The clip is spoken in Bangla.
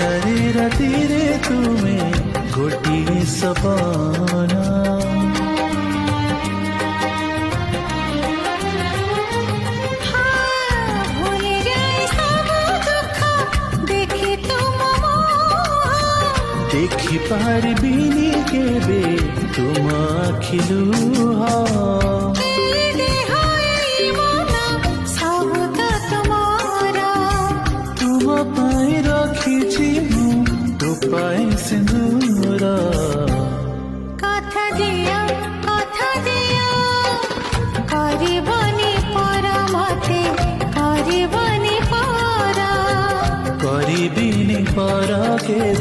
ଚାରି ରାତିରେ ତୁମେ ଗୋଟିଏ ସପନା। দেখি পারিবিনি কেবে তুম আখি লুহ, তুম পাই রখিছি মু তো পাই সিঁদুর। কথা দিও করবনি পর মতে, করবনি পর, করিবিনি পর কেবে